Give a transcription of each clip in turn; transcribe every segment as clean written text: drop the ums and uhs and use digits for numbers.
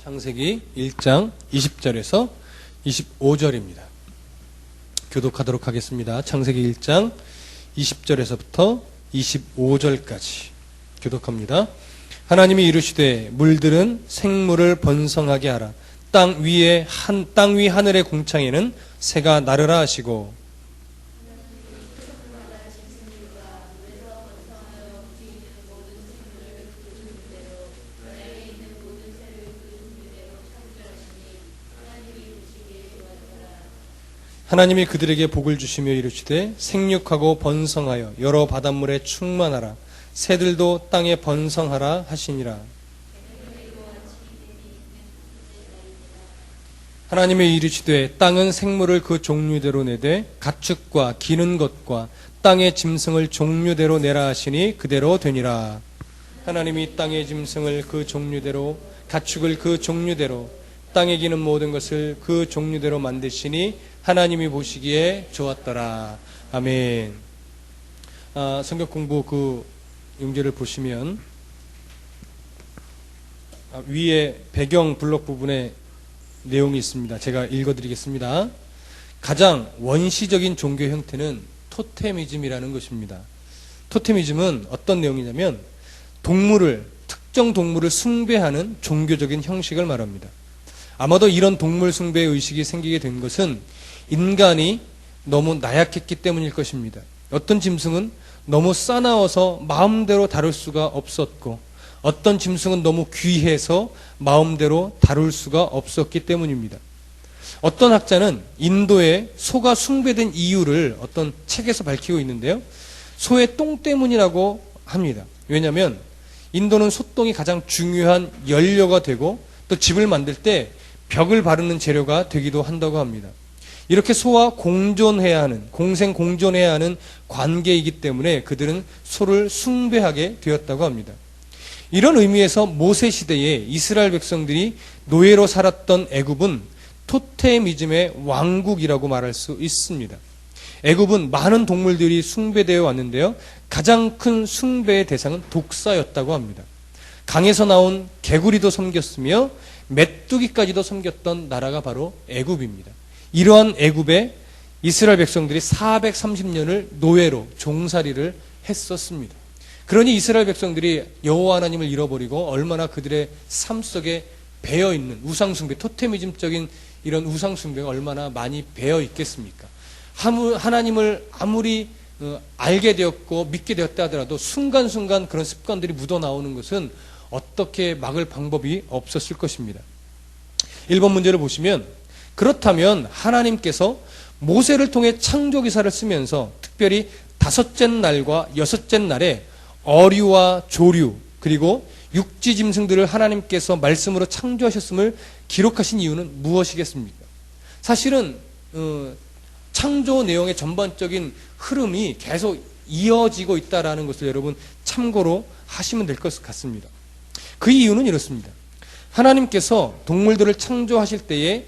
창세기 1장 20절에서 25절입니다. 교독하도록 하겠습니다. 창세기 1장 20절에서부터 25절까지 교독합니다. 하나님이 이르시되 물들은 생물을 번성하게 하라. 땅 위 하늘의 공창에는 새가 나르라 하시고 하나님이 그들에게 복을 주시며 이르시되 생육하고 번성하여 여러 바닷물에 충만하라. 새들도 땅에 번성하라 하시니라. 하나님의 이르시되 땅은 생물을 그 종류대로 내되 가축과 기는 것과 땅의 짐승을 종류대로 내라 하시니 그대로 되니라. 하나님이 땅의 짐승을 그 종류대로 가축을 그 종류대로 땅에 기는 모든 것을 그 종류대로 만드시니 하나님이 보시기에 좋았더라. 아멘. 성경 공부 그 용제를 보시면 위에 배경 블록 부분에 내용이 있습니다. 제가 읽어드리겠습니다. 가장 원시적인 종교 형태는 토테미즘이라는 것입니다. 토테미즘은 어떤 내용이냐면 특정 동물을 숭배하는 종교적인 형식을 말합니다. 아마도 이런 동물 숭배 의식이 생기게 된 것은 인간이 너무 나약했기 때문일 것입니다. 어떤 짐승은 너무 싸나워서 마음대로 다룰 수가 없었고 어떤 짐승은 너무 귀해서 마음대로 다룰 수가 없었기 때문입니다. 어떤 학자는 인도의 소가 숭배된 이유를 어떤 책에서 밝히고 있는데요. 소의 똥 때문이라고 합니다. 왜냐하면 인도는 소똥이 가장 중요한 연료가 되고 또 집을 만들 때 벽을 바르는 재료가 되기도 한다고 합니다. 이렇게 소와 공존해야 하는, 공생 공존해야 하는 관계이기 때문에 그들은 소를 숭배하게 되었다고 합니다. 이런 의미에서 모세 시대에 이스라엘 백성들이 노예로 살았던 애굽은 토테미즘의 왕국이라고 말할 수 있습니다. 애굽은 많은 동물들이 숭배되어 왔는데요. 가장 큰 숭배의 대상은 독사였다고 합니다. 강에서 나온 개구리도 섬겼으며 메뚜기까지도 섬겼던 나라가 바로 애굽입니다. 이러한 애굽에 이스라엘 백성들이 430년을 노예로 종살이를 했었습니다. 그러니 이스라엘 백성들이 여호와 하나님을 잃어버리고 얼마나 그들의 삶 속에 배어있는 우상숭배, 토테미즘적인 이런 우상숭배가 얼마나 많이 배어 있겠습니까? 하나님을 아무리 알게 되었고 믿게 되었다 하더라도 순간순간 그런 습관들이 묻어나오는 것은 어떻게 막을 방법이 없었을 것입니다. 1번 문제를 보시면 그렇다면 하나님께서 모세를 통해 창조기사를 쓰면서 특별히 5째 날과 6째 날에 어류와 조류 그리고 육지 짐승들을 하나님께서 말씀으로 창조하셨음을 기록하신 이유는 무엇이겠습니까? 사실은 창조 내용의 전반적인 흐름이 계속 이어지고 있다는 것을 여러분 참고로 하시면 될 것 같습니다. 그 이유는 이렇습니다. 하나님께서 동물들을 창조하실 때에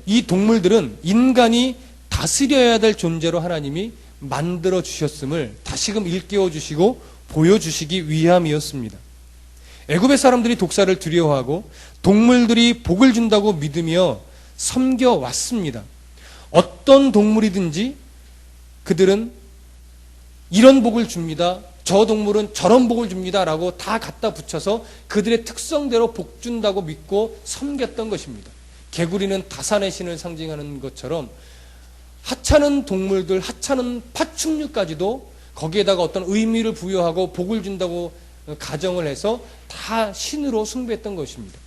이 동물들은 인간이 다스려야 될 존재로 하나님이 만들어 주셨음을 다시금 일깨워 주시고 보여주시기 위함이었습니다. 애굽의 사람들이 독사를 두려워하고 동물들이 복을 준다고 믿으며 섬겨왔습니다. 어떤 동물이든지 그들은 이런 복을 줍니다. 저 동물은 저런 복을 줍니다. 라고 다 갖다 붙여서 그들의 특성대로 복 준다고 믿고 섬겼던 것입니다. 개구리는 다산의 신을 상징하는 것처럼 하찮은 동물들, 하찮은 파충류까지도 거기에다가 어떤 의미를 부여하고 복을 준다고 가정을 해서 다 신으로 숭배했던 것입니다.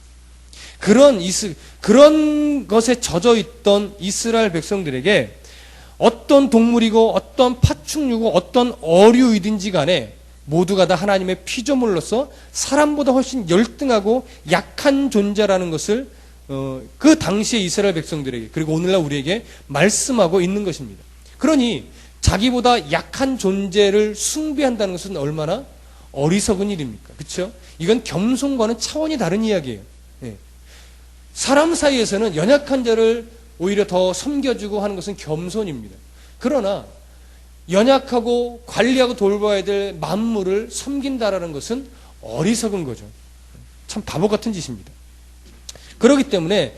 그런 것에 젖어 있던 이스라엘 백성들에게 어떤 동물이고 어떤 파충류고 어떤 어류이든지 간에 모두가 다 하나님의 피조물로서 사람보다 훨씬 열등하고 약한 존재라는 것을 그 당시에 이스라엘 백성들에게 그리고 오늘날 우리에게 말씀하고 있는 것입니다. 그러니 자기보다 약한 존재를 숭배한다는 것은 얼마나 어리석은 일입니까? 그렇죠? 이건 겸손과는 차원이 다른 이야기예요. 사람 사이에서는 연약한 자를 오히려 더 섬겨주고 하는 것은 겸손입니다. 그러나 연약하고 관리하고 돌봐야 될 만물을 섬긴다라는 것은 어리석은 거죠. 참 바보 같은 짓입니다. 그렇기 때문에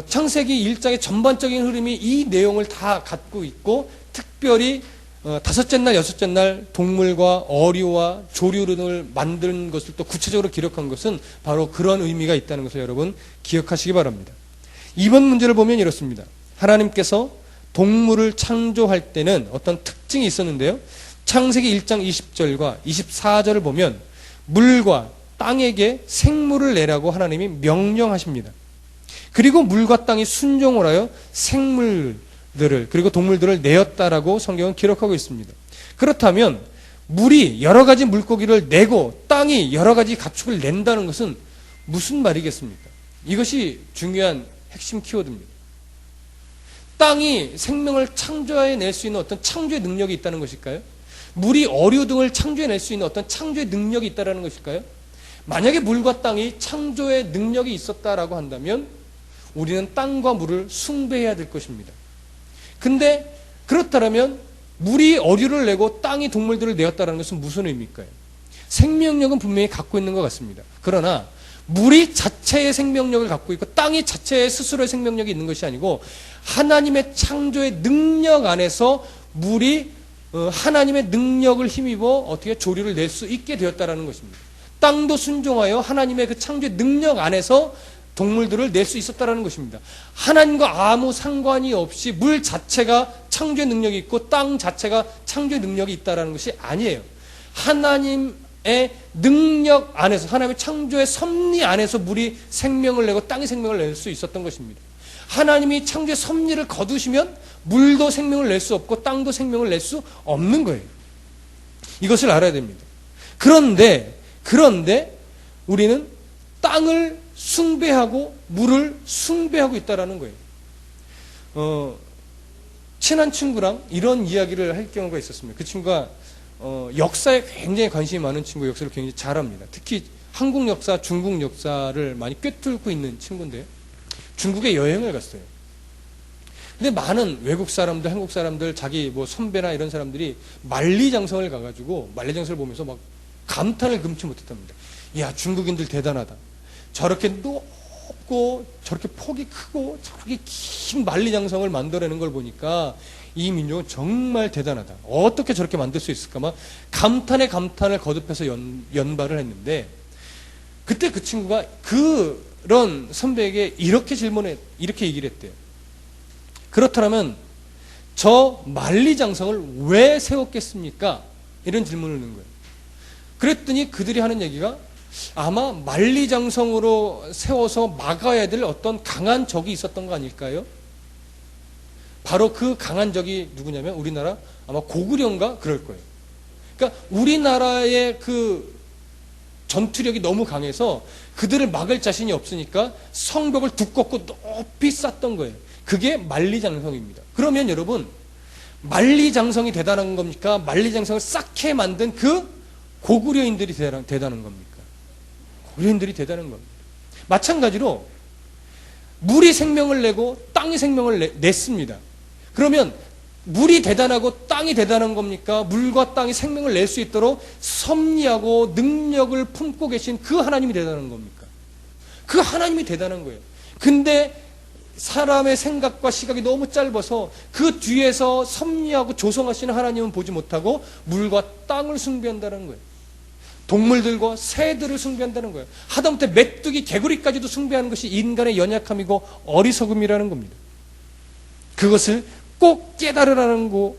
창세기 1장의 전반적인 흐름이 이 내용을 다 갖고 있고, 특별히 다섯째 날, 여섯째 날 동물과 어류와 조류를 만든 것을 또 구체적으로 기록한 것은 바로 그런 의미가 있다는 것을 여러분 기억하시기 바랍니다. 이번 문제를 보면 이렇습니다. 하나님께서 동물을 창조할 때는 어떤 특징이 있었는데요. 창세기 1장 20절과 24절을 보면 물과 땅에게 생물을 내라고 하나님이 명령하십니다. 그리고 물과 땅이 순종을 하여 생물들을, 그리고 동물들을 내었다라고 성경은 기록하고 있습니다. 그렇다면 물이 여러 가지 물고기를 내고 땅이 여러 가지 가축을 낸다는 것은 무슨 말이겠습니까? 이것이 중요한 핵심 키워드입니다. 땅이 생명을 창조해낼 수 있는 어떤 창조의 능력이 있다는 것일까요? 물이 어류 등을 창조해낼 수 있는 어떤 창조의 능력이 있다는 것일까요? 만약에 물과 땅이 창조의 능력이 있었다라고 한다면 우리는 땅과 물을 숭배해야 될 것입니다. 근데 그렇다면 물이 어류를 내고 땅이 동물들을 내었다는 것은 무슨 의미일까요? 생명력은 분명히 갖고 있는 것 같습니다. 그러나 물이 자체의 생명력을 갖고 있고 땅이 자체의 스스로의 생명력이 있는 것이 아니고 하나님의 창조의 능력 안에서 물이 하나님의 능력을 힘입어 어떻게 조류를 낼 수 있게 되었다는 것입니다. 땅도 순종하여 하나님의 그 창조의 능력 안에서 동물들을 낼 수 있었다는 것입니다. 하나님과 아무 상관이 없이 물 자체가 창조의 능력이 있고 땅 자체가 창조의 능력이 있다는 것이 아니에요. 하나님의 능력 안에서, 하나님의 창조의 섭리 안에서 물이 생명을 내고 땅이 생명을 낼 수 있었던 것입니다. 하나님이 창조의 섭리를 거두시면 물도 생명을 낼 수 없고 땅도 생명을 낼 수 없는 거예요. 이것을 알아야 됩니다. 그런데 우리는 땅을 숭배하고 물을 숭배하고 있다는 거예요. 친한 친구랑 이런 이야기를 할 경우가 있었습니다. 그 친구가 역사에 굉장히 관심이 많은 친구, 역사를 굉장히 잘합니다. 특히 한국 역사, 중국 역사를 많이 꿰뚫고 있는 친구인데요. 중국에 여행을 갔어요. 근데 많은 외국 사람들, 한국 사람들, 자기 뭐 선배나 이런 사람들이 만리장성을 가가지고 만리장성을 보면서 막 감탄을 금치 못했답니다. 이야, 중국인들 대단하다. 저렇게 높고 저렇게 폭이 크고 저렇게 긴 만리장성을 만들어내는 걸 보니까 이 민족은 정말 대단하다. 어떻게 저렇게 만들 수 있을까? 막 감탄에 감탄을 거듭해서 연발을 했는데, 그때 그 친구가 그런 선배에게 이렇게 얘기를 했대요. 그렇다면 저 만리장성을 왜 세웠겠습니까? 이런 질문을 하는 거예요. 그랬더니 그들이 하는 얘기가 아마 만리장성으로 세워서 막아야 될 어떤 강한 적이 있었던 거 아닐까요? 바로 그 강한 적이 누구냐면 우리나라 아마 고구려인가 그럴 거예요. 그러니까 우리나라의 그 전투력이 너무 강해서 그들을 막을 자신이 없으니까 성벽을 두껍고 높이 쌓던 거예요. 그게 만리장성입니다. 그러면 여러분, 만리장성이 대단한 겁니까? 만리장성을 쌓게 만든 그 고구려인들이 대단한 겁니까? 고구려인들이 대단한 겁니다. 마찬가지로 물이 생명을 내고 땅이 생명을 냈습니다. 그러면 물이 대단하고 땅이 대단한 겁니까? 물과 땅이 생명을 낼 수 있도록 섭리하고 능력을 품고 계신 그 하나님이 대단한 겁니까? 그 하나님이 대단한 거예요. 근데 사람의 생각과 시각이 너무 짧아서 그 뒤에서 섭리하고 조성하시는 하나님은 보지 못하고 물과 땅을 숭배한다는 거예요. 동물들과 새들을 숭배한다는 거예요. 하다못해 메뚜기, 개구리까지도 숭배하는 것이 인간의 연약함이고 어리석음이라는 겁니다. 그것을 꼭 깨달으라는 거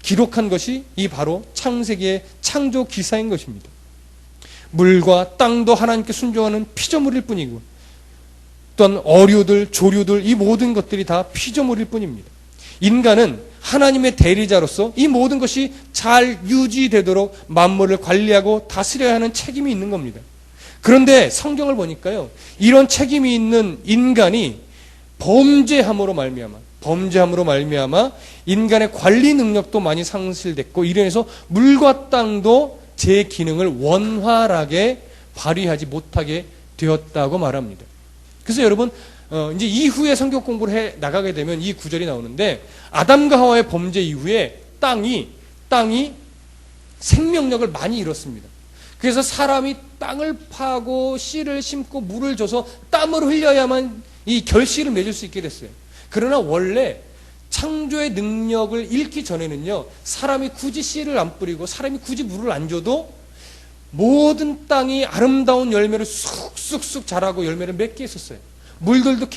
기록한 것이 이 바로 창세기의 창조 기사인 것입니다. 물과 땅도 하나님께 순종하는 피조물일 뿐이고, 또한 어류들, 조류들, 이 모든 것들이 다 피조물일 뿐입니다. 인간은 하나님의 대리자로서 이 모든 것이 잘 유지되도록 만물을 관리하고 다스려야 하는 책임이 있는 겁니다. 그런데 성경을 보니까요, 이런 책임이 있는 인간이 범죄함으로 말미암아 인간의 관리 능력도 많이 상실됐고, 이래서 물과 땅도 제 기능을 원활하게 발휘하지 못하게 되었다고 말합니다. 그래서 여러분, 이제 이후에 성경 공부를 해 나가게 되면 이 구절이 나오는데, 아담과 하와의 범죄 이후에 땅이 생명력을 많이 잃었습니다. 그래서 사람이 땅을 파고 씨를 심고 물을 줘서 땀을 흘려야만 이 결실을 맺을 수 있게 됐어요. 그러나 원래 창조의 능력을 잃기 전에는요, 사람이 굳이 씨를 안 뿌리고 사람이 굳이 물을 안 줘도 모든 땅이 아름다운 열매를 쑥쑥쑥 자라고 열매를 맺게 했었어요. 물들도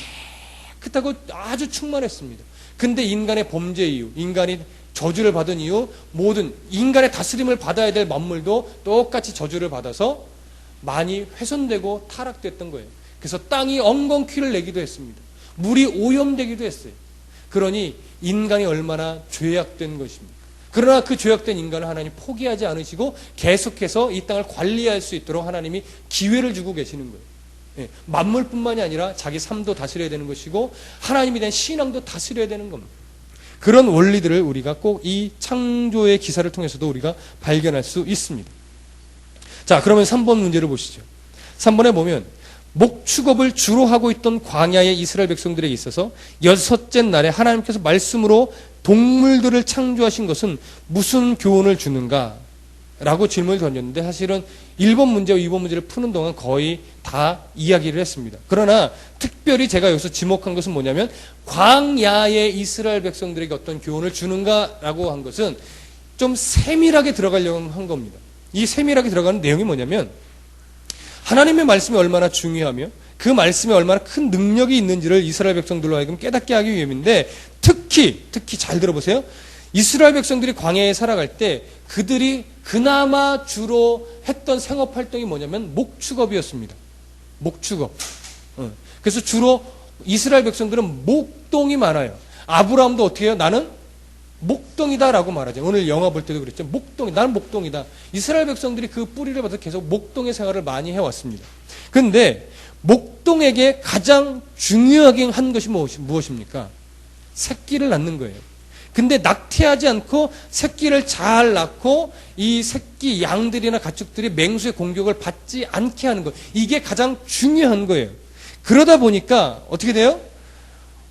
깨끗하고 아주 충만했습니다. 근데 인간의 범죄 이후, 인간이 저주를 받은 이후 모든 인간의 다스림을 받아야 될 만물도 똑같이 저주를 받아서 많이 훼손되고 타락됐던 거예요. 그래서 땅이 엉겅퀴를 내기도 했습니다. 물이 오염되기도 했어요. 그러니 인간이 얼마나 죄악된 것입니까? 그러나 그 죄악된 인간을 하나님 포기하지 않으시고 계속해서 이 땅을 관리할 수 있도록 하나님이 기회를 주고 계시는 거예요. 예, 만물뿐만이 아니라 자기 삶도 다스려야 되는 것이고 하나님에 대한 신앙도 다스려야 되는 겁니다. 그런 원리들을 우리가 꼭 이 창조의 기사를 통해서도 우리가 발견할 수 있습니다. 자, 그러면 3번 문제를 보시죠. 3번에 보면 목축업을 주로 하고 있던 광야의 이스라엘 백성들에게 있어서 여섯째 날에 하나님께서 말씀으로 동물들을 창조하신 것은 무슨 교훈을 주는가? 라고 질문을 던졌는데 사실은 1번 문제와 2번 문제를 푸는 동안 거의 다 이야기를 했습니다. 그러나 특별히 제가 여기서 지목한 것은 뭐냐면 광야의 이스라엘 백성들에게 어떤 교훈을 주는가라고 한 것은 좀 세밀하게 들어가려고 한 겁니다. 이 세밀하게 들어가는 내용이 뭐냐면 하나님의 말씀이 얼마나 중요하며 그 말씀에 얼마나 큰 능력이 있는지를 이스라엘 백성들로 하여금 깨닫게 하기 위함인데 특히 잘 들어보세요. 이스라엘 백성들이 광야에 살아갈 때 그들이 그나마 주로 했던 생업활동이 뭐냐면 목축업이었습니다. 목축업. 그래서 주로 이스라엘 백성들은 목동이 많아요. 아브라함도 어떻게 해요? 나는 목동이다라고 말하죠. 오늘 영화 볼 때도 그랬죠. 목동, 나는 목동이다. 이스라엘 백성들이 그 뿌리를 받아서 계속 목동의 생활을 많이 해왔습니다. 그런데 목동에게 가장 중요하게 한 것이 무엇입니까? 새끼를 낳는 거예요. 근데 낙태하지 않고 새끼를 잘 낳고 이 새끼 양들이나 가축들이 맹수의 공격을 받지 않게 하는 것. 이게 가장 중요한 거예요. 그러다 보니까 어떻게 돼요?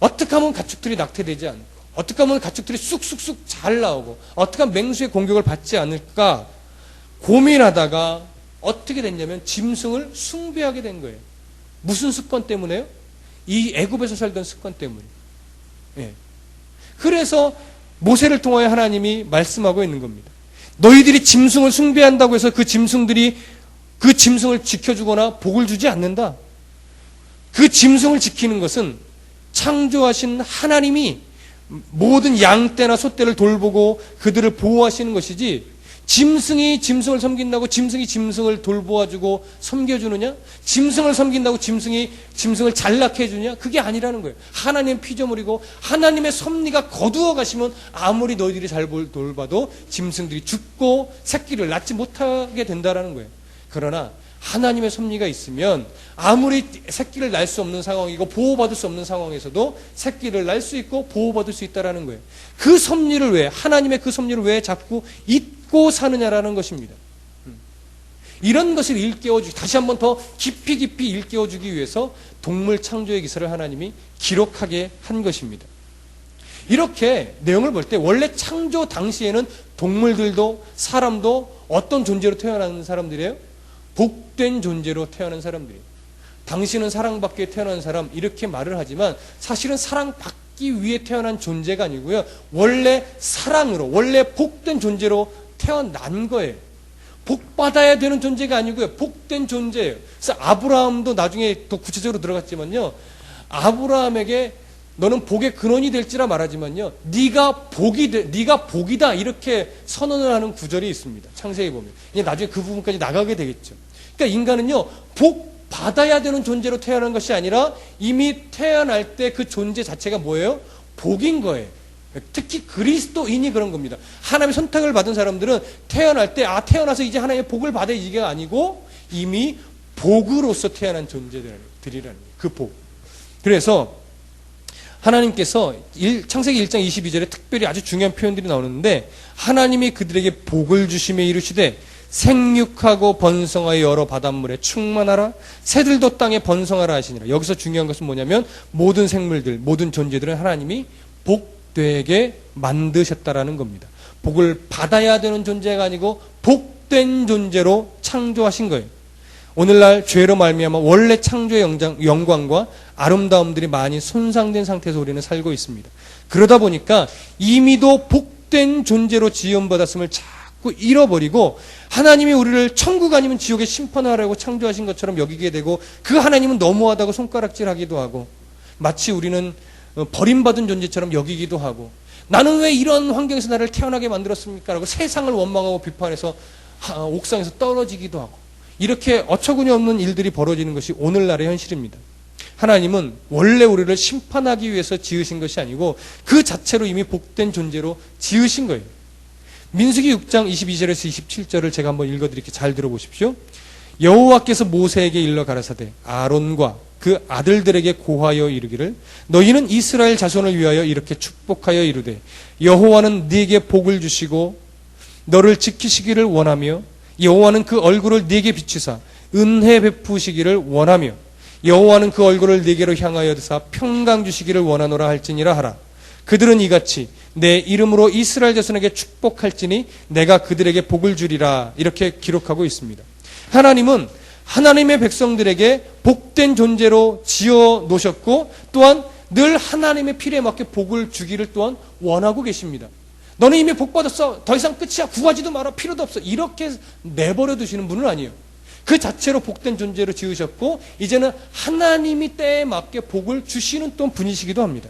어떻게 하면 가축들이 낙태되지 않고 어떻게 하면 가축들이 쑥쑥쑥 잘 나오고 어떻게 하면 맹수의 공격을 받지 않을까 고민하다가 어떻게 됐냐면 짐승을 숭배하게 된 거예요. 무슨 습관 때문에요? 이 애굽에서 살던 습관 때문에. 예. 그래서 모세를 통하여 하나님이 말씀하고 있는 겁니다. 너희들이 짐승을 숭배한다고 해서 그 짐승들이 그 짐승을 지켜주거나 복을 주지 않는다. 그 짐승을 지키는 것은 창조하신 하나님이 모든 양떼나 소떼를 돌보고 그들을 보호하시는 것이지 짐승이 짐승을 섬긴다고 짐승이 짐승을 돌보아주고 섬겨주느냐? 짐승을 섬긴다고 짐승이 짐승을 잘 낳게 해주냐? 그게 아니라는 거예요. 하나님 피조물이고 하나님의 섭리가 거두어 가시면 아무리 너희들이 잘 돌봐도 짐승들이 죽고 새끼를 낳지 못하게 된다라는 거예요. 그러나 하나님의 섭리가 있으면 아무리 새끼를 낳을 수 없는 상황이고 보호받을 수 없는 상황에서도 새끼를 낳을 수 있고 보호받을 수 있다라는 거예요. 그 섭리를 왜 하나님의 그 섭리를 왜 자꾸 잊고 사느냐라는 것입니다. 이런 것을 일깨워주기 다시 한번 더 깊이 일깨워주기 위해서 동물 창조의 기사를 하나님이 기록하게 한 것입니다. 이렇게 내용을 볼 때 원래 창조 당시에는 동물들도 사람도 어떤 존재로 태어난 사람들이에요? 복된 존재로 태어난 사람들이에요. 당신은 사랑받기 위해 태어난 사람 이렇게 말을 하지만 사실은 사랑받기 위해 태어난 존재가 아니고요. 원래 사랑으로 원래 복된 존재로 태어난 거예요. 복받아야 되는 존재가 아니고요. 복된 존재예요. 그래서 아브라함도 나중에 더 구체적으로 들어갔지만요. 아브라함에게 너는 복의 근원이 될지라 말하지만요. 네가 복이다 이렇게 선언을 하는 구절이 있습니다. 창세기 보면. 이제 나중에 그 부분까지 나가게 되겠죠. 그러니까 인간은요. 복 받아야 되는 존재로 태어난 것이 아니라 이미 태어날 때 그 존재 자체가 뭐예요? 복인 거예요. 특히 그리스도인이 그런 겁니다. 하나님의 선택을 받은 사람들은 태어날 때 태어나서 이제 하나님의 복을 받아야 이게 아니고 이미 복으로서 태어난 존재들이라는 거예요. 그 복. 그래서 하나님께서 창세기 1장 22절에 특별히 아주 중요한 표현들이 나오는데 하나님이 그들에게 복을 주시며 이르시되 생육하고 번성하여 여러 바닷물에 충만하라 새들도 땅에 번성하라 하시니라. 여기서 중요한 것은 뭐냐면 모든 생물들 모든 존재들은 하나님이 복되게 만드셨다라는 겁니다. 복을 받아야 되는 존재가 아니고 복된 존재로 창조하신 거예요. 오늘날 죄로 말미암아 원래 창조의 영광과 아름다움들이 많이 손상된 상태에서 우리는 살고 있습니다. 그러다 보니까 이미도 복된 존재로 지음받았음을 자꾸 잃어버리고 하나님이 우리를 천국 아니면 지옥에 심판하라고 창조하신 것처럼 여기게 되고 그 하나님은 너무하다고 손가락질하기도 하고 마치 우리는 버림받은 존재처럼 여기기도 하고 나는 왜 이런 환경에서 나를 태어나게 만들었습니까? 라고 세상을 원망하고 비판해서 옥상에서 떨어지기도 하고 이렇게 어처구니 없는 일들이 벌어지는 것이 오늘날의 현실입니다. 하나님은 원래 우리를 심판하기 위해서 지으신 것이 아니고 그 자체로 이미 복된 존재로 지으신 거예요. 민수기 6장 22절에서 27절을 제가 한번 읽어드릴게요. 잘 들어보십시오. 여호와께서 모세에게 일러 가라사대 아론과 그 아들들에게 고하여 이르기를 너희는 이스라엘 자손을 위하여 이렇게 축복하여 이르되 여호와는 네게 복을 주시고 너를 지키시기를 원하며 여호와는 그 얼굴을 네게 비추사 은혜 베푸시기를 원하며 여호와는 그 얼굴을 네게로 향하여 드사 평강 주시기를 원하노라 할지니라 하라. 그들은 이같이 내 이름으로 이스라엘 자손에게 축복할지니 내가 그들에게 복을 주리라. 이렇게 기록하고 있습니다. 하나님은 하나님의 백성들에게 복된 존재로 지어 놓으셨고 또한 늘 하나님의 필에 맞게 복을 주기를 또한 원하고 계십니다. 너는 이미 복 받았어. 더 이상 끝이야. 구하지도 마라. 필요도 없어. 이렇게 내버려 두시는 분은 아니에요. 그 자체로 복된 존재로 지으셨고 이제는 하나님이 때에 맞게 복을 주시는 또 분이시기도 합니다.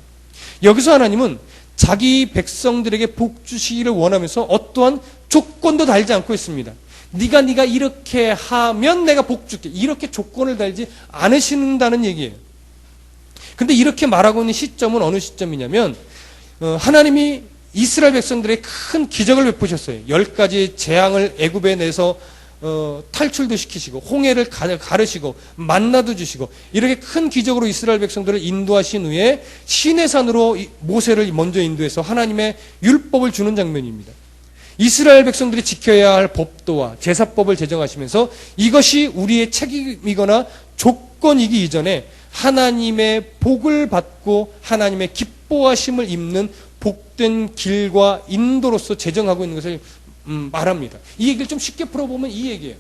여기서 하나님은 자기 백성들에게 복 주시기를 원하면서 어떠한 조건도 달지 않고 있습니다. 네가 이렇게 하면 내가 복 줄게. 이렇게 조건을 달지 않으신다는 얘기예요. 근데 이렇게 말하고 있는 시점은 어느 시점이냐면 하나님이 이스라엘 백성들의 큰 기적을 베푸셨어요. 10가지 재앙을 애굽에 내서 탈출도 시키시고 홍해를 가르시고 만나도 주시고 이렇게 큰 기적으로 이스라엘 백성들을 인도하신 후에 시내산으로 모세를 먼저 인도해서 하나님의 율법을 주는 장면입니다. 이스라엘 백성들이 지켜야 할 법도와 제사법을 제정하시면서 이것이 우리의 책임이거나 조건이기 이전에 하나님의 복을 받고 하나님의 기뻐하심을 입는 복된 길과 인도로서 제정하고 있는 것을 말합니다. 이 얘기를 좀 쉽게 풀어보면 이 얘기예요.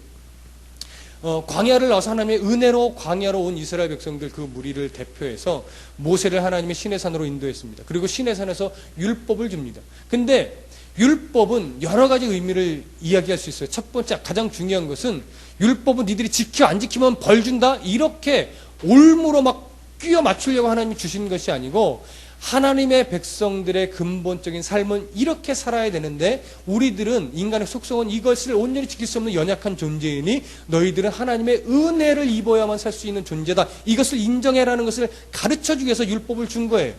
광야를 나와서 하나님의 은혜로 광야로 온 이스라엘 백성들 그 무리를 대표해서 모세를 하나님의 시내산으로 인도했습니다. 그리고 시내산에서 율법을 줍니다. 근데 율법은 여러 가지 의미를 이야기할 수 있어요. 첫 번째 가장 중요한 것은 율법은 니들이 지켜 안 지키면 벌 준다 이렇게 올무로 막 끼워 맞추려고 하나님이 주신 것이 아니고 하나님의 백성들의 근본적인 삶은 이렇게 살아야 되는데 우리들은 인간의 속성은 이것을 온전히 지킬 수 없는 연약한 존재이니 너희들은 하나님의 은혜를 입어야만 살 수 있는 존재다. 이것을 인정해라는 것을 가르쳐주기 위해서 율법을 준 거예요.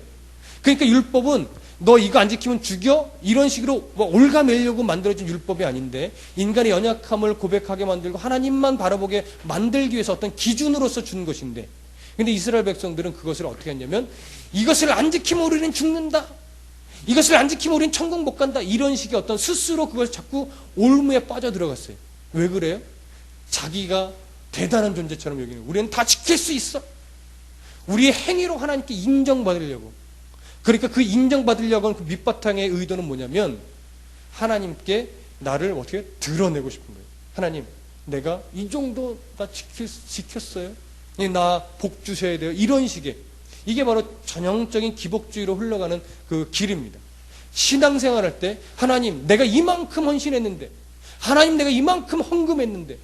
그러니까 율법은 너 이거 안 지키면 죽여? 이런 식으로 올가매려고 만들어진 율법이 아닌데 인간의 연약함을 고백하게 만들고 하나님만 바라보게 만들기 위해서 어떤 기준으로서 준 것인데 근데 이스라엘 백성들은 그것을 어떻게 했냐면 이것을 안 지키면 우리는 죽는다. 이것을 안 지키면 우리는 천국 못 간다. 이런 식의 어떤 스스로 그걸 자꾸 올무에 빠져 들어갔어요. 왜 그래요? 자기가 대단한 존재처럼 여기는 우리는 다 지킬 수 있어. 우리의 행위로 하나님께 인정받으려고. 그러니까 그 인정받으려고 하는 그 밑바탕의 의도는 뭐냐면 하나님께 나를 어떻게 드러내고 싶은 거예요. 하나님, 내가 이 정도 나 지켰어요. 나 복 주셔야 돼요. 이런 식의. 이게 바로 전형적인 기복주의로 흘러가는 그 길입니다. 신앙생활 할 때 하나님 내가 이만큼 헌신했는데 하나님 내가 이만큼 헌금했는데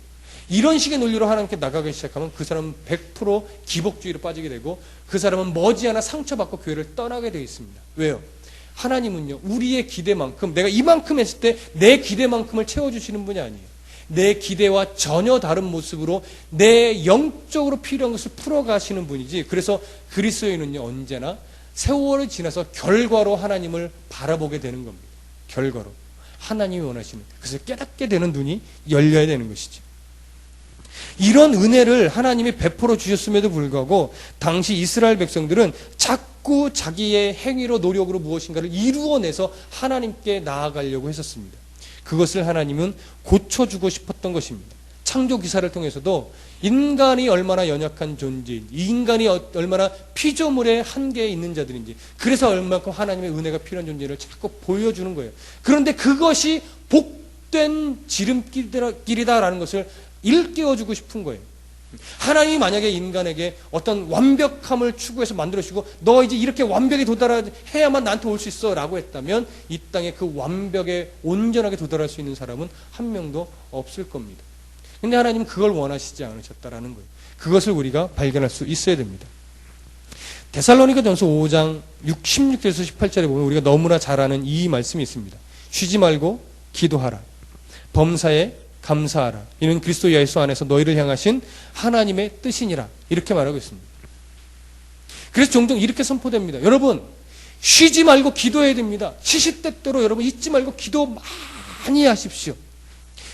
이런 식의 논리로 하나님께 나가기 시작하면 그 사람은 100% 기복주의로 빠지게 되고 그 사람은 머지않아 상처받고 교회를 떠나게 되어 있습니다. 왜요? 하나님은요 우리의 기대만큼 내가 이만큼 했을 때 내 기대만큼을 채워주시는 분이 아니에요. 내 기대와 전혀 다른 모습으로 내 영적으로 필요한 것을 풀어가시는 분이지. 그래서 그리스도인은요 언제나 세월이 지나서 결과로 하나님을 바라보게 되는 겁니다. 결과로 하나님이 원하시는, 그래서 깨닫게 되는 눈이 열려야 되는 것이죠. 이런 은혜를 하나님이 베풀어 주셨음에도 불구하고 당시 이스라엘 백성들은 자꾸 자기의 행위로 노력으로 무엇인가를 이루어내서 하나님께 나아가려고 했었습니다. 그것을 하나님은 고쳐주고 싶었던 것입니다. 창조 기사를 통해서도 인간이 얼마나 연약한 존재인지, 인간이 얼마나 피조물의 한계에 있는 자들인지, 그래서 얼마큼 하나님의 은혜가 필요한 존재를 자꾸 보여주는 거예요. 그런데 그것이 복된 지름길이다라는 것을 일깨워주고 싶은 거예요. 하나님이 만약에 인간에게 어떤 완벽함을 추구해서 만들어주시고 너 이제 이렇게 완벽에 도달해야만 나한테 올 수 있어 라고 했다면 이 땅에 그 완벽에 온전하게 도달할 수 있는 사람은 한 명도 없을 겁니다. 근데 하나님은 그걸 원하시지 않으셨다라는 거예요. 그것을 우리가 발견할 수 있어야 됩니다. 데살로니가전서 5장 16절에서 18절에 보면 우리가 너무나 잘 아는 이 말씀이 있습니다. 쉬지 말고 기도하라. 범사에 감사하라. 이는 그리스도 예수 안에서 너희를 향하신 하나님의 뜻이니라. 이렇게 말하고 있습니다. 그래서 종종 이렇게 선포됩니다. 여러분, 쉬지 말고 기도해야 됩니다. 시시때때로 여러분 잊지 말고 기도 많이 하십시오.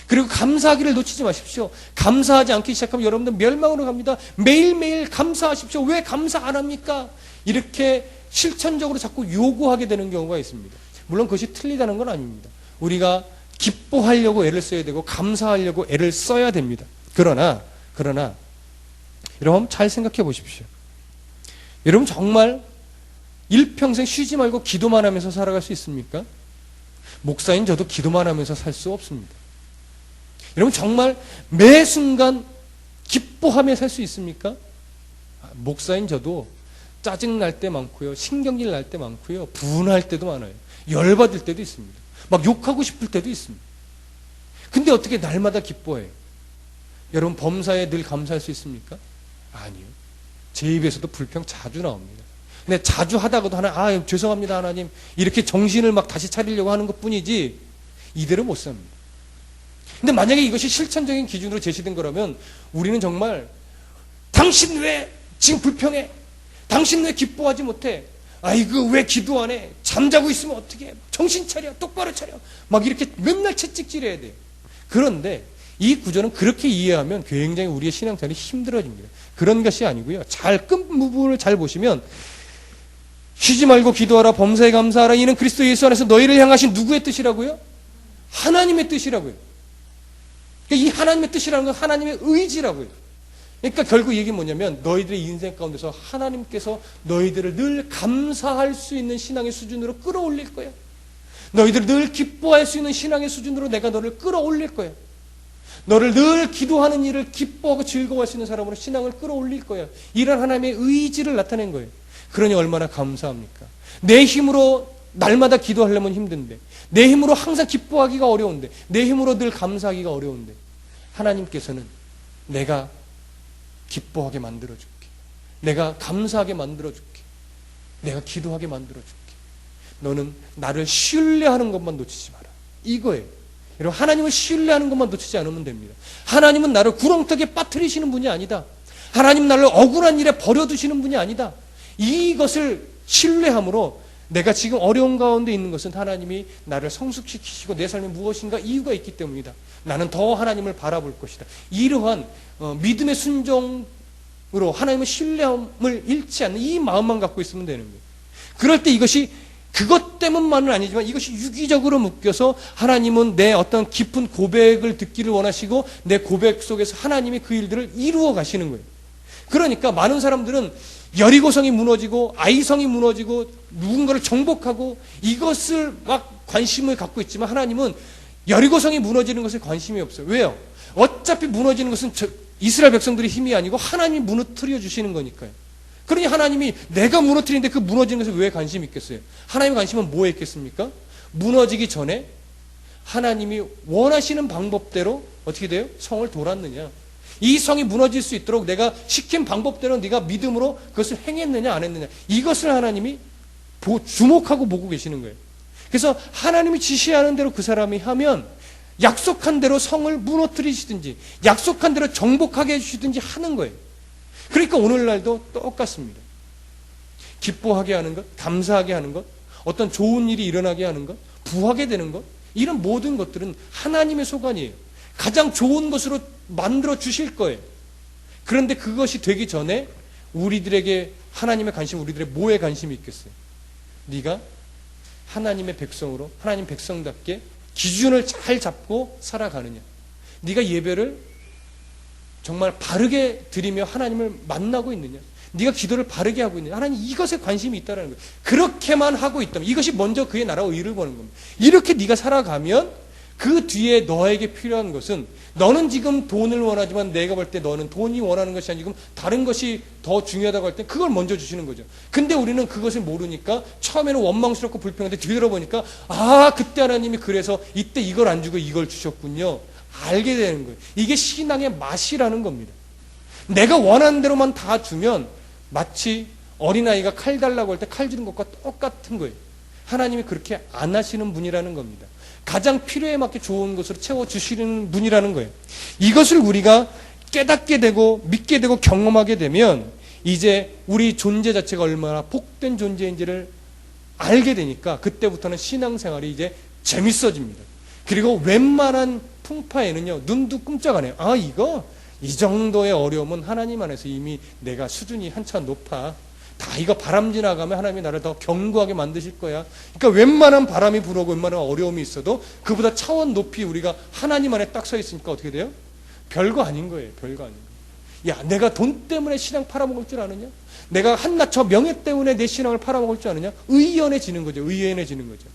그리고 감사하기를 놓치지 마십시오. 감사하지 않기 시작하면 여러분들 멸망으로 갑니다. 매일매일 감사하십시오. 왜 감사 안 합니까? 이렇게 실천적으로 자꾸 요구하게 되는 경우가 있습니다. 물론 그것이 틀리다는 건 아닙니다. 우리가 기뻐하려고 애를 써야 되고 감사하려고 애를 써야 됩니다. 그러나 여러분 잘 생각해 보십시오. 여러분 정말 일평생 쉬지 말고 기도만 하면서 살아갈 수 있습니까? 목사인 저도 기도만 하면서 살 수 없습니다. 여러분 정말 매 순간 기뻐하며 살 수 있습니까? 목사인 저도 짜증 날 때 많고요. 신경질 날 때 많고요. 분할 때도 많아요. 열받을 때도 있습니다. 막 욕하고 싶을 때도 있습니다. 근데 어떻게 날마다 기뻐해요? 여러분 범사에 늘 감사할 수 있습니까? 아니요. 제 입에서도 불평 자주 나옵니다. 근데 자주 하다가도 죄송합니다 하나님 이렇게 정신을 막 다시 차리려고 하는 것뿐이지 이대로 못 삽니다. 근데 만약에 이것이 실천적인 기준으로 제시된 거라면 우리는 정말 당신 왜 지금 불평해? 당신 왜 기뻐하지 못해? 아이고 왜 기도 안 해? 잠자고 있으면 어떡해? 정신 차려 똑바로 차려 막 이렇게 맨날 채찍질해야 돼요. 그런데 이 구조는 그렇게 이해하면 굉장히 우리의 신앙생활이 힘들어집니다. 그런 것이 아니고요. 끝 부분을 잘 보시면 쉬지 말고 기도하라 범사에 감사하라 이는 그리스도 예수 안에서 너희를 향하신 누구의 뜻이라고요? 하나님의 뜻이라고요. 이 하나님의 뜻이라는 건 하나님의 의지라고요. 그러니까 결국 이게 뭐냐면 너희들의 인생 가운데서 하나님께서 너희들을 늘 감사할 수 있는 신앙의 수준으로 끌어올릴 거야. 너희들을 늘 기뻐할 수 있는 신앙의 수준으로 내가 너를 끌어올릴 거야. 너를 늘 기도하는 일을 기뻐하고 즐거워할 수 있는 사람으로 신앙을 끌어올릴 거야. 이런 하나님의 의지를 나타낸 거예요. 그러니 얼마나 감사합니까? 내 힘으로 날마다 기도하려면 힘든데, 내 힘으로 항상 기뻐하기가 어려운데, 내 힘으로 늘 감사하기가 어려운데 하나님께서는 내가 기뻐하게 만들어줄게. 내가 감사하게 만들어줄게. 내가 기도하게 만들어줄게. 너는 나를 신뢰하는 것만 놓치지 마라. 이거예요. 여러분 하나님을 신뢰하는 것만 놓치지 않으면 됩니다. 하나님은 나를 구렁텅이에 빠뜨리시는 분이 아니다. 하나님 나를 억울한 일에 버려두시는 분이 아니다. 이것을 신뢰함으로 내가 지금 어려운 가운데 있는 것은 하나님이 나를 성숙시키시고 내 삶에 무엇인가 이유가 있기 때문이다. 나는 더 하나님을 바라볼 것이다. 이러한 믿음의 순종으로 하나님의 신뢰함을 잃지 않는 이 마음만 갖고 있으면 되는 거예요. 그럴 때 이것이 그것 때문만은 아니지만 이것이 유기적으로 묶여서 하나님은 내 어떤 깊은 고백을 듣기를 원하시고 내 고백 속에서 하나님이 그 일들을 이루어 가시는 거예요. 그러니까 많은 사람들은 여리고성이 무너지고 아이성이 무너지고 누군가를 정복하고 이것을 막 관심을 갖고 있지만 하나님은 여리고성이 무너지는 것에 관심이 없어요. 왜요? 어차피 무너지는 것은 이스라엘 백성들의 힘이 아니고 하나님이 무너뜨려 주시는 거니까요. 그러니 하나님이 내가 무너뜨리는데 그 무너지는 것에 왜 관심이 있겠어요? 하나님의 관심은 뭐에 있겠습니까? 무너지기 전에 하나님이 원하시는 방법대로 어떻게 돼요? 성을 돌았느냐? 이 성이 무너질 수 있도록 내가 시킨 방법대로 네가 믿음으로 그것을 행했느냐 안 했느냐 이것을 하나님이 주목하고 보고 계시는 거예요. 그래서 하나님이 지시하는 대로 그 사람이 하면 약속한 대로 성을 무너뜨리시든지 약속한 대로 정복하게 해주시든지 하는 거예요. 그러니까 오늘날도 똑같습니다. 기뻐하게 하는 것, 감사하게 하는 것, 어떤 좋은 일이 일어나게 하는 것, 부하게 되는 것 이런 모든 것들은 하나님의 소관이에요. 가장 좋은 것으로 만들어 주실 거예요. 그런데 그것이 되기 전에 우리들에게 하나님의 관심, 우리들의 뭐에 관심이 있겠어요? 네가 하나님의 백성으로 하나님 백성답게 기준을 잘 잡고 살아가느냐, 네가 예배를 정말 바르게 드리며 하나님을 만나고 있느냐, 네가 기도를 바르게 하고 있느냐, 하나님 이것에 관심이 있다는 거예요. 그렇게만 하고 있다면 이것이 먼저 그의 나라와 의를 보는 겁니다. 이렇게 네가 살아가면 그 뒤에 너에게 필요한 것은 너는 지금 돈을 원하지만 내가 볼 때 너는 돈이 원하는 것이 아니고 다른 것이 더 중요하다고 할 때 그걸 먼저 주시는 거죠. 근데 우리는 그것을 모르니까 처음에는 원망스럽고 불평한데 뒤돌아보니까 그때 하나님이 그래서 이때 이걸 안 주고 이걸 주셨군요. 알게 되는 거예요. 이게 신앙의 맛이라는 겁니다. 내가 원하는 대로만 다 주면 마치 어린아이가 칼 달라고 할 때 칼 주는 것과 똑같은 거예요. 하나님이 그렇게 안 하시는 분이라는 겁니다. 가장 필요에 맞게 좋은 것으로 채워주시는 분이라는 거예요. 이것을 우리가 깨닫게 되고 믿게 되고 경험하게 되면 이제 우리 존재 자체가 얼마나 복된 존재인지를 알게 되니까 그때부터는 신앙생활이 이제 재밌어집니다. 그리고 웬만한 풍파에는요, 눈도 끔짝 안 해요. 이 정도의 어려움은 하나님 안에서 이미 내가 수준이 한참 높아. 다 이거 바람 지나가면 하나님이 나를 더 견고하게 만드실 거야. 그러니까 웬만한 바람이 불어오고 웬만한 어려움이 있어도 그보다 차원 높이 우리가 하나님 안에 딱 서 있으니까 어떻게 돼요? 별거 아닌 거예요. 별거 아닌 거예요. 야, 내가 돈 때문에 신앙 팔아먹을 줄 아느냐? 내가 한낱 저 명예 때문에 내 신앙을 팔아먹을 줄 아느냐? 의연해지는 거죠. 의연해지는 거죠.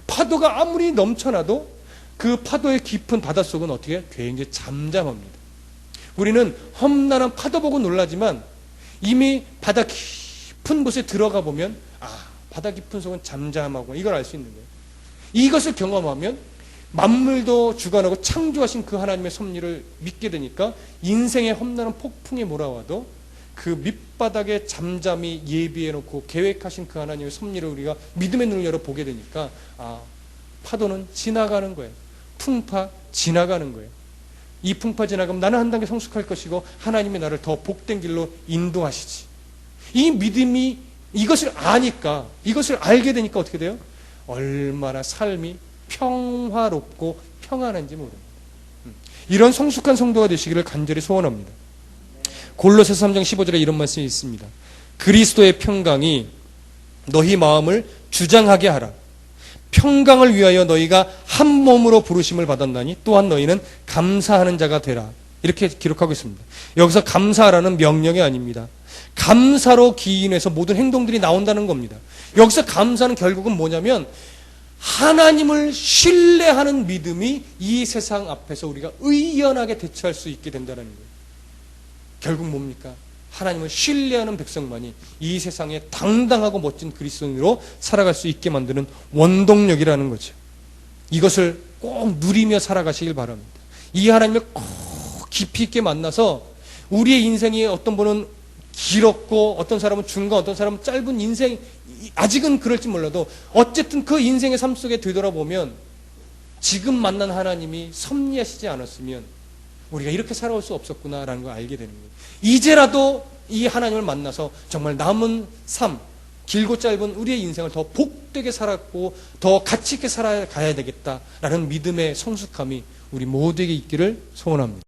파도가 아무리 넘쳐나도 그 파도의 깊은 바닷속은 어떻게 해요? 굉장히 잠잠합니다. 우리는 험난한 파도 보고 놀라지만 이미 바다 깊은 곳에 들어가 보면 바다 깊은 속은 잠잠하고 이걸 알 수 있는 거예요. 이것을 경험하면 만물도 주관하고 창조하신 그 하나님의 섭리를 믿게 되니까 인생의 험난한 폭풍이 몰아와도 그 밑바닥에 잠잠히 예비해놓고 계획하신 그 하나님의 섭리를 우리가 믿음의 눈을 열어 보게 되니까 파도는 지나가는 거예요. 풍파 지나가는 거예요. 이 풍파 지나가면 나는 한 단계 성숙할 것이고 하나님이 나를 더 복된 길로 인도하시지. 이 믿음이 이것을 아니까, 이것을 알게 되니까 어떻게 돼요? 얼마나 삶이 평화롭고 평안한지 모릅니다. 이런 성숙한 성도가 되시기를 간절히 소원합니다. 골로새서 3장 15절에 이런 말씀이 있습니다. 그리스도의 평강이 너희 마음을 주장하게 하라. 평강을 위하여 너희가 한 몸으로 부르심을 받았나니 또한 너희는 감사하는 자가 되라. 이렇게 기록하고 있습니다. 여기서 감사하라는 명령이 아닙니다. 감사로 기인해서 모든 행동들이 나온다는 겁니다. 여기서 감사는 결국은 뭐냐면 하나님을 신뢰하는 믿음이 이 세상 앞에서 우리가 의연하게 대처할 수 있게 된다는 거예요. 결국 뭡니까? 하나님을 신뢰하는 백성만이 이 세상에 당당하고 멋진 그리스도인으로 살아갈 수 있게 만드는 원동력이라는 거죠. 이것을 꼭 누리며 살아가시길 바랍니다. 이 하나님을 꼭 깊이 있게 만나서 우리의 인생이 어떤 분은 길었고 어떤 사람은 중간, 어떤 사람은 짧은 인생, 아직은 그럴지 몰라도 어쨌든 그 인생의 삶 속에 되돌아보면 지금 만난 하나님이 섭리하시지 않았으면 우리가 이렇게 살아올 수 없었구나라는 걸 알게 되는 거예요. 이제라도 이 하나님을 만나서 정말 남은 삶, 길고 짧은 우리의 인생을 더 복되게 살았고 더 가치 있게 살아가야 되겠다라는 믿음의 성숙함이 우리 모두에게 있기를 소원합니다.